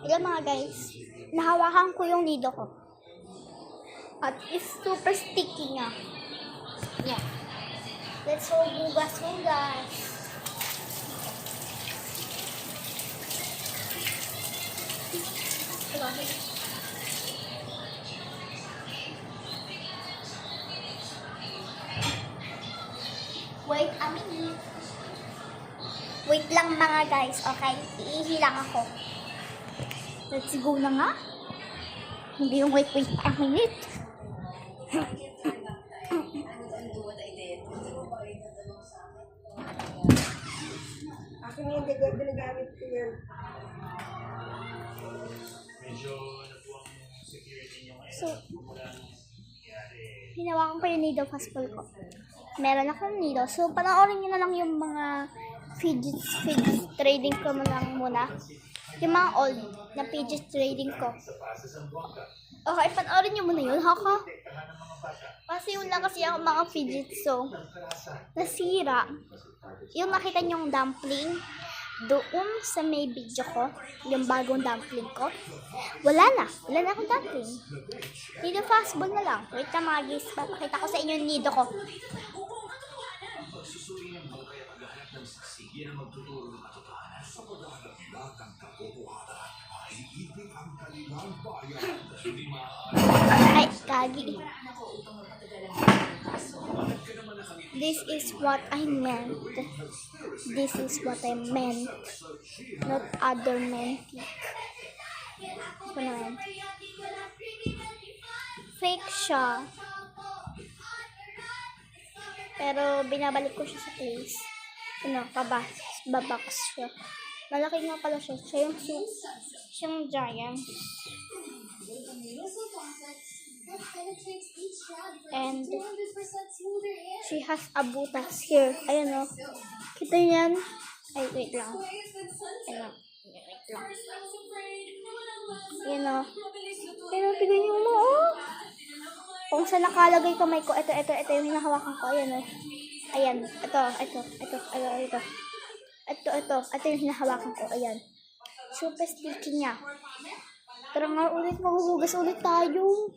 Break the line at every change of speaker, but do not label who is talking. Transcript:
Ayan mga guys, nahawakan ko yung nido ko. At it's super sticky nga. Yeah. Let's hugas. Wait a minute. Wait lang mga guys, okay? Iihi lang ako. Let's go na nga. Hindi yung wait a minute.
Akin yung ginagamit ko yan.
Medyo nabuwang yung security nyo ngayon.
So,
Mula nung nangyari.
hinawakan ko yung nido fastball ko. Meron akong nido. So, panoorin nyo na lang yung mga fidget trading ko na lang muna. Yung mga old na fidget trading ko. Okay, panoorin nyo muna yun. Haka. Kasi yun lang kasi ako mga fidget. So, nasira. Yung nakita nyong dumpling, doon sa may video ko, yung bagong dumpling ko, wala na akong dumpling. Nido fastball na lang. Wait na mga guys, papakita ko sa inyo yung nido ko. Ay, kagi. This is what I meant. This is what I meant. Not other meant. Ito naman. Fake siya. Pero binabalik ko siya sa place. Babox siya. Malaki nga pala siya. Siya yung giant. And she has a butas here. Ayan o. Kita yan. Ay, wait lang. Ayan. Wait lang. Ayan o. Pero tignan nyo mo o. Kung saan nakalagay kamay ko. Ito yung hinahawakan ko. Ayan o. Ayan. Ito yung hinahawakan ko. Ayan. Super sticky niya. Tara nga ulit, maghuhugas ulit tayo.